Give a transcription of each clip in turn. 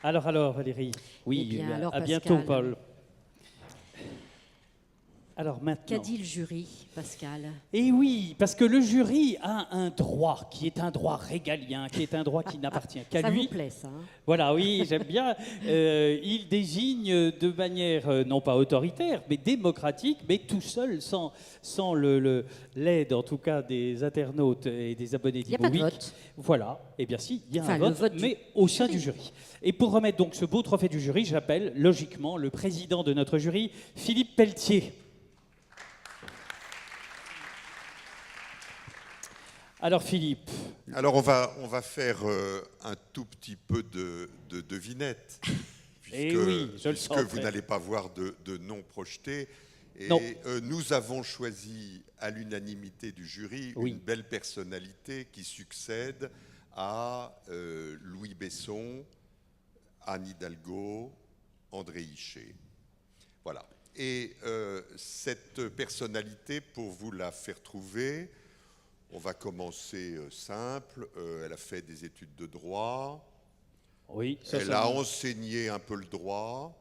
Alors, Valérie. Oui, Eh bien, alors, à bientôt, Pascal. Paul. Alors Qu'a maintenant. dit le jury, Pascal? Et oui, parce que le jury a un droit qui est un droit régalien, qui est un droit qui n'appartient qu'à Ça lui. vous plaît, ça, hein? Voilà, oui, j'aime bien. Il désigne de manière non pas autoritaire, mais démocratique, mais tout seul, sans l'aide en tout cas des internautes et des abonnés Il n'y a pas de d'Imo Week. vote. Voilà, et bien si, il y a Enfin, un le vote, vote du mais au sein jury. du jury. Et pour remettre donc ce beau trophée du jury, j'appelle logiquement le président de notre jury, Philippe Pelletier. Alors Philippe. Alors on va faire un tout petit peu de devinette, Eh oui, je le puisque sens vous prêt. n'allez pas voir de nom projeté. Et Non. nous avons choisi à l'unanimité du jury Oui. une belle personnalité qui succède à Louis Besson, Anne Hidalgo, André Hichet. Voilà. Et cette personnalité, pour vous la faire trouver, on va commencer simple. Elle a fait des études de droit. Oui, Elle a enseigné un peu le droit.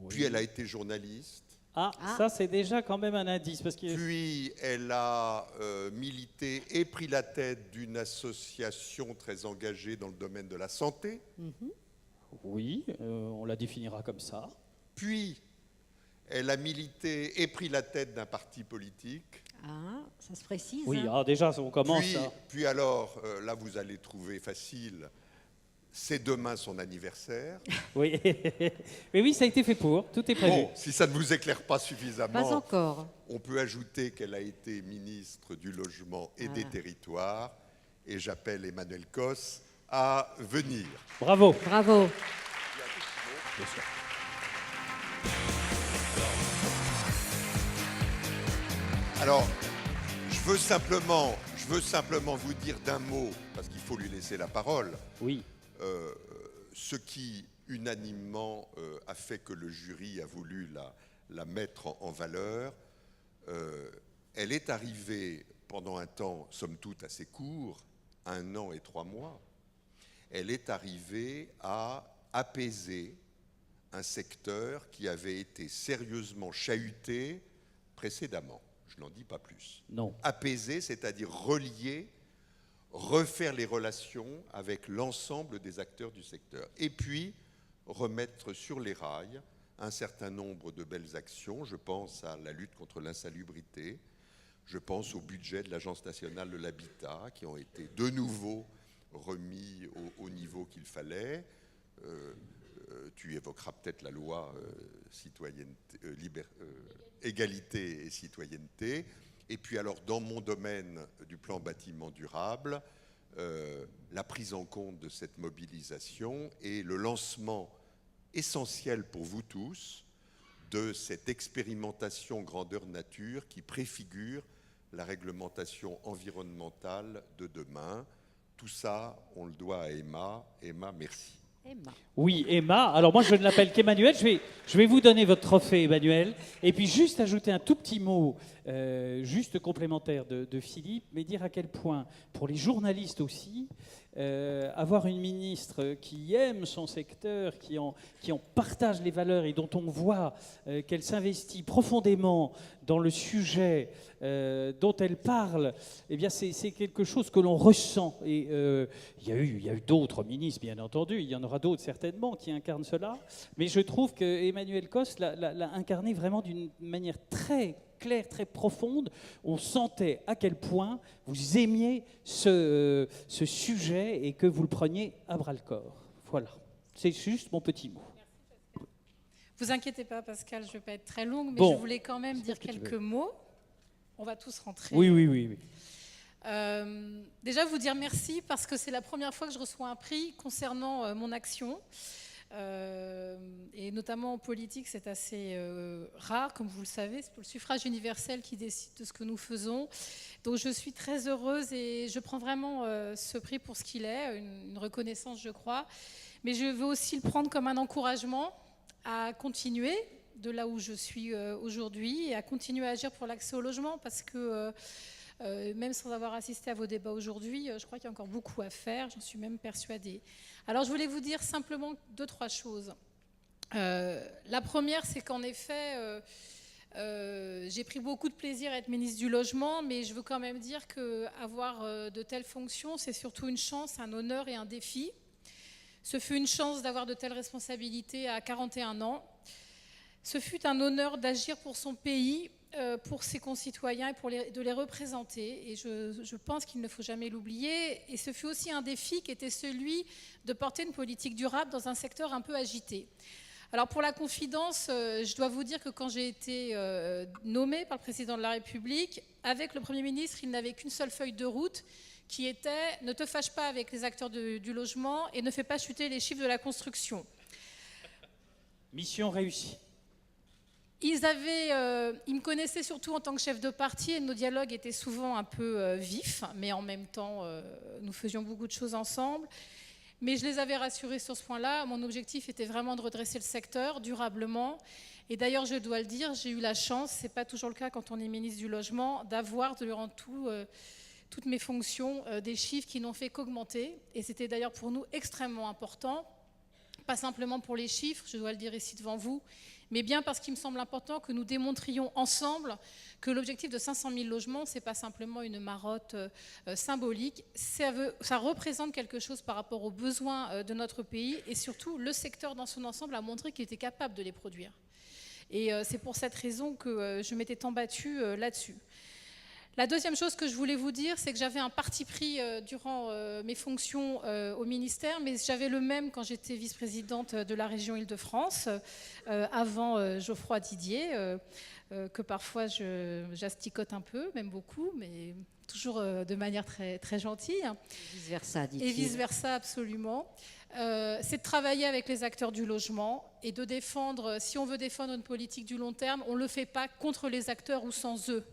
Oui. Puis elle a été journaliste. Ah, ça c'est déjà quand même un indice parce que Puis elle a milité et pris la tête d'une association très engagée dans le domaine de la santé. oui, on la définira comme ça. Puis elle a milité et pris la tête d'un parti politique. Ah, ça se précise. Oui, hein. alors déjà on commence. Puis alors, là vous allez trouver facile, c'est demain son anniversaire. Oui, mais oui, ça a été fait pour. Tout est prévu. Bon, si ça ne vous éclaire pas Pas suffisamment, encore. on peut ajouter qu'elle a été ministre du Logement et des Voilà. Territoires. Et j'appelle Emmanuel Cos à venir. Bravo. Bravo. Alors, je veux simplement vous dire d'un mot, parce qu'il faut lui laisser la parole, Oui. ce qui unanimement a fait que le jury a voulu la mettre en valeur. Elle est arrivée pendant un temps, somme toute, assez court, 1 an et 3 mois. Elle est arrivée à apaiser un secteur qui avait été sérieusement chahuté précédemment. Je n'en dis pas plus. Non. Apaiser, c'est-à-dire relier, refaire les relations avec l'ensemble des acteurs du secteur. Et puis, remettre sur les rails un certain nombre de belles actions. Je pense à la lutte contre l'insalubrité. Je pense au budget de l'Agence nationale de l'habitat, qui ont été de nouveau remis au niveau qu'il fallait. Tu évoqueras peut-être la loi égalité et citoyenneté. Et puis alors, dans mon domaine du plan bâtiment durable, la prise en compte de cette mobilisation et le lancement essentiel pour vous tous de cette expérimentation grandeur nature qui préfigure la réglementation environnementale de demain. Tout ça, on le doit à Emma. Emma, merci. Emma. Oui, Emma. Alors moi, je ne l'appelle qu'Emmanuel. Je vais vous donner votre trophée, Emmanuel. Et puis juste ajouter un tout petit mot, juste complémentaire de Philippe, mais dire à quel point, pour les journalistes aussi, avoir une ministre qui aime son secteur, qui en partage les valeurs et dont on voit qu'elle s'investit profondément dans le sujet dont elle parle, eh bien c'est quelque chose que l'on ressent. Et il y a eu d'autres ministres, bien entendu, il y en aura d'autres certainement qui incarnent cela, mais je trouve que Emmanuel Cos l'a incarné vraiment d'une manière très claire, très profonde. On sentait à quel point vous aimiez ce sujet et que vous le preniez à bras-le-corps. Voilà, c'est juste mon petit mot. Vous inquiétez pas, Pascal, je ne vais pas être très longue, mais Bon. je voulais quand même dire ce que tu quelques veux. mots. On va tous rentrer. Oui. Déjà, vous dire merci parce que c'est la première fois que je reçois un prix concernant mon action. Et notamment en politique, c'est assez rare, comme vous le savez. C'est le suffrage universel qui décide de ce que nous faisons. Donc je suis très heureuse et je prends vraiment ce prix pour ce qu'il est, une reconnaissance, je crois. Mais je veux aussi le prendre comme un encouragement à continuer de là où je suis aujourd'hui et à continuer à agir pour l'accès au logement parce que Même sans avoir assisté à vos débats aujourd'hui, je crois qu'il y a encore beaucoup à faire, j'en suis même persuadée. Alors je voulais vous dire simplement 2-3 choses. La première, c'est qu'en effet, j'ai pris beaucoup de plaisir à être ministre du Logement, mais je veux quand même dire qu'avoir de telles fonctions, c'est surtout une chance, un honneur et un défi. Ce fut une chance d'avoir de telles responsabilités à 41 ans. Ce fut un honneur d'agir pour son pays, pour ses concitoyens et de les représenter. Et je pense qu'il ne faut jamais l'oublier. Et ce fut aussi un défi qui était celui de porter une politique durable dans un secteur un peu agité. Alors pour la confidence, je dois vous dire que quand j'ai été nommée par le président de la République, avec le Premier ministre, il n'avait qu'une seule feuille de route qui était « Ne te fâche pas avec les acteurs du logement et ne fais pas chuter les chiffres de la construction ». Mission réussie. Ils me connaissaient surtout en tant que chef de parti et nos dialogues étaient souvent un peu vifs, mais en même temps, nous faisions beaucoup de choses ensemble. Mais je les avais rassurés sur ce point-là. Mon objectif était vraiment de redresser le secteur durablement. Et d'ailleurs, je dois le dire, j'ai eu la chance, ce n'est pas toujours le cas quand on est ministre du Logement, d'avoir durant toutes mes fonctions des chiffres qui n'ont fait qu'augmenter. Et c'était d'ailleurs pour nous extrêmement important, pas simplement pour les chiffres, je dois le dire ici devant vous, mais bien parce qu'il me semble important que nous démontrions ensemble que l'objectif de 500 000 logements, ce n'est pas simplement une marotte symbolique, ça représente quelque chose par rapport aux besoins de notre pays, et surtout le secteur dans son ensemble a montré qu'il était capable de les produire. Et c'est pour cette raison que je m'étais tant battue là-dessus. La deuxième chose que je voulais vous dire, c'est que j'avais un parti pris durant mes fonctions au ministère, mais j'avais le même quand j'étais vice-présidente de la région Île-de-France, avant Geoffroy Didier, que parfois j'asticote un peu, même beaucoup, mais toujours de manière très, très gentille. Et vice-versa, dit-il. Et vice-versa, absolument. C'est de travailler avec les acteurs du logement et de défendre, si on veut défendre une politique du long terme, on ne le fait pas contre les acteurs ou sans eux.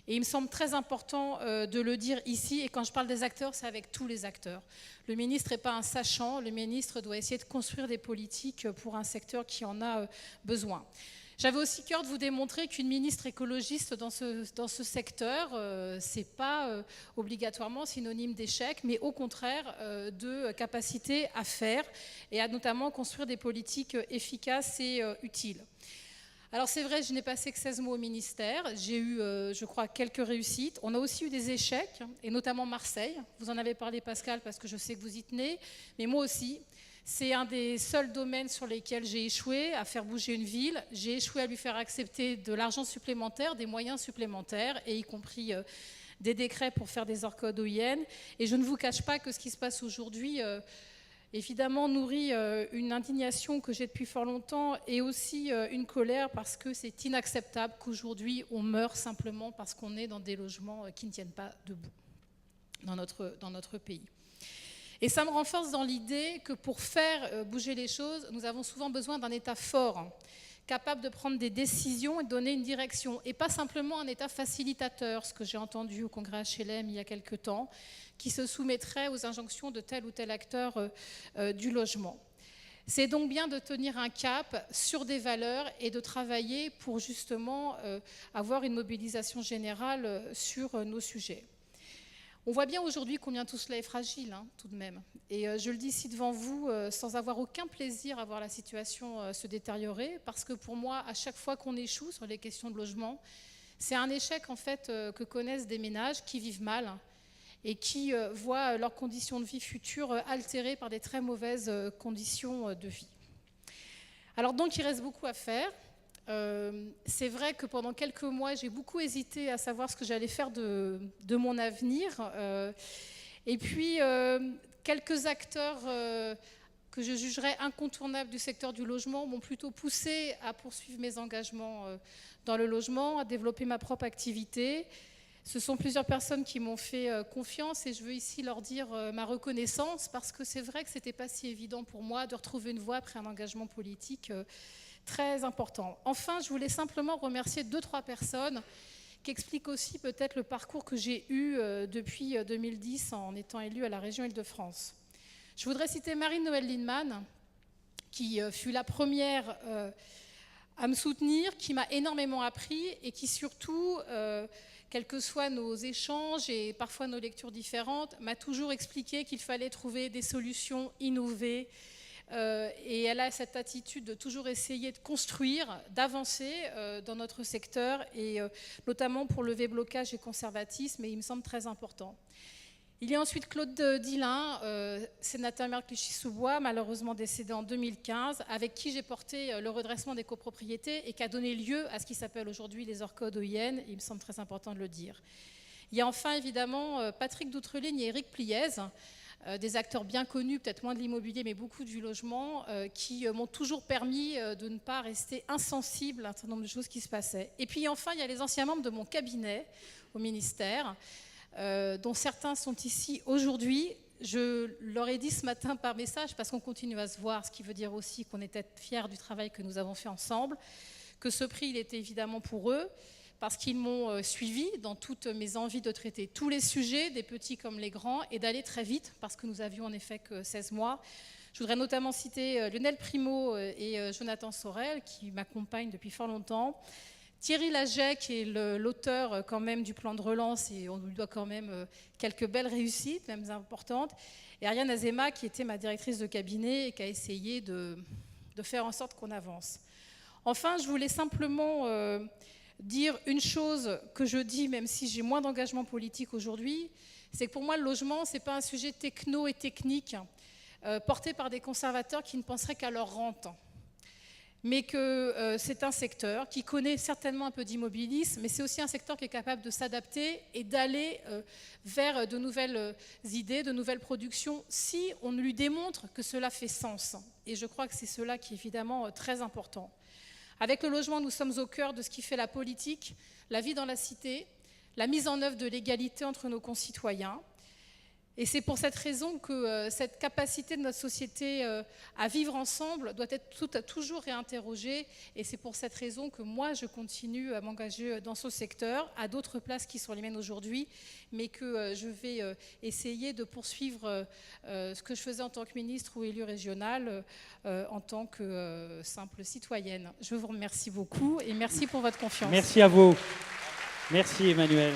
Et il me semble très important de le dire ici, et quand je parle des acteurs, c'est avec tous les acteurs. Le ministre n'est pas un sachant, le ministre doit essayer de construire des politiques pour un secteur qui en a besoin. J'avais aussi cœur de vous démontrer qu'une ministre écologiste dans ce secteur, ce n'est pas obligatoirement synonyme d'échec, mais au contraire de capacité à faire et à notamment construire des politiques efficaces et utiles. Alors c'est vrai, je n'ai passé que 16 mois au ministère, j'ai eu, je crois, quelques réussites. On a aussi eu des échecs, et notamment Marseille. Vous en avez parlé, Pascal, parce que je sais que vous y tenez, mais moi aussi. C'est un des seuls domaines sur lesquels j'ai échoué à faire bouger une ville. J'ai échoué à lui faire accepter de l'argent supplémentaire, des moyens supplémentaires, et y compris des décrets pour faire des orcodes OIN. Et je ne vous cache pas que ce qui se passe aujourd'hui évidemment nourrit une indignation que j'ai depuis fort longtemps et aussi une colère parce que c'est inacceptable qu'aujourd'hui on meure simplement parce qu'on est dans des logements qui ne tiennent pas debout dans notre pays. Et ça me renforce dans l'idée que pour faire bouger les choses, nous avons souvent besoin d'un État fort, capable de prendre des décisions et de donner une direction, et pas simplement un État facilitateur, ce que j'ai entendu au congrès HLM il y a quelque temps, qui se soumettrait aux injonctions de tel ou tel acteur du logement. C'est donc bien de tenir un cap sur des valeurs et de travailler pour justement avoir une mobilisation générale sur nos sujets. On voit bien aujourd'hui combien tout cela est fragile, hein, tout de même. Et je le dis ici devant vous sans avoir aucun plaisir à voir la situation se détériorer, parce que pour moi, à chaque fois qu'on échoue sur les questions de logement, c'est un échec en fait que connaissent des ménages qui vivent mal et qui voient leurs conditions de vie futures altérées par des très mauvaises conditions de vie. Alors donc, il reste beaucoup à faire. C'est vrai que pendant quelques mois, j'ai beaucoup hésité à savoir ce que j'allais faire de mon avenir. Et puis, quelques acteurs que je jugerais incontournables du secteur du logement m'ont plutôt poussé à poursuivre mes engagements dans le logement, à développer ma propre activité. Ce sont plusieurs personnes qui m'ont fait confiance et je veux ici leur dire ma reconnaissance parce que c'est vrai que ce n'était pas si évident pour moi de retrouver une voie après un engagement politique très important. Enfin, je voulais simplement remercier 2-3 personnes qui expliquent aussi peut-être le parcours que j'ai eu depuis 2010 en étant élue à la région Île-de-France. Je voudrais citer Marie-Noëlle Lienemann, qui fut la première à me soutenir, qui m'a énormément appris et qui surtout quels que soient nos échanges et parfois nos lectures différentes, m'a toujours expliqué qu'il fallait trouver des solutions innovées. Et elle a cette attitude de toujours essayer de construire, d'avancer dans notre secteur, et notamment pour lever blocage et conservatisme, et il me semble très important. Il y a ensuite Claude Dillin, sénateur maire de Clichy-sous-Bois, malheureusement décédé en 2015, avec qui j'ai porté le redressement des copropriétés et qui a donné lieu à ce qui s'appelle aujourd'hui les ORCOD OIN. Il me semble très important de le dire. Il y a enfin évidemment Patrick Doutreline et Éric Pliez, des acteurs bien connus, peut-être moins de l'immobilier, mais beaucoup du logement, qui m'ont toujours permis de ne pas rester insensible à un certain nombre de choses qui se passaient. Et puis enfin, il y a les anciens membres de mon cabinet au ministère, dont certains sont ici aujourd'hui. Je leur ai dit ce matin par message, parce qu'on continue à se voir, ce qui veut dire aussi qu'on était fiers du travail que nous avons fait ensemble, que ce prix, il était évidemment pour eux, parce qu'ils m'ont suivi dans toutes mes envies de traiter tous les sujets, des petits comme les grands, et d'aller très vite, parce que nous avions en effet que 16 mois. Je voudrais notamment citer Lionel Primo et Jonathan Sorel, qui m'accompagnent depuis fort longtemps, Thierry Laget, qui est l'auteur quand même du plan de relance, et on lui doit quand même quelques belles réussites, même importantes, et Ariane Azema, qui était ma directrice de cabinet et qui a essayé de faire en sorte qu'on avance. Enfin, je voulais simplement dire une chose que je dis, même si j'ai moins d'engagement politique aujourd'hui, c'est que pour moi, le logement, ce n'est pas un sujet techno et technique porté par des conservateurs qui ne penseraient qu'à leur rente, mais que c'est un secteur qui connaît certainement un peu d'immobilisme, mais c'est aussi un secteur qui est capable de s'adapter et d'aller vers de nouvelles idées, de nouvelles productions, si on lui démontre que cela fait sens. Et je crois que c'est cela qui est évidemment très important. Avec le logement, nous sommes au cœur de ce qui fait la politique, la vie dans la cité, la mise en œuvre de l'égalité entre nos concitoyens. Et c'est pour cette raison que cette capacité de notre société à vivre ensemble doit être toujours réinterrogée. Et c'est pour cette raison que moi, je continue à m'engager dans ce secteur, à d'autres places qui sont les miennes aujourd'hui, mais que je vais essayer de poursuivre ce que je faisais en tant que ministre ou élue régionale, en tant que simple citoyenne. Je vous remercie beaucoup et merci pour votre confiance. Merci à vous. Merci Emmanuel.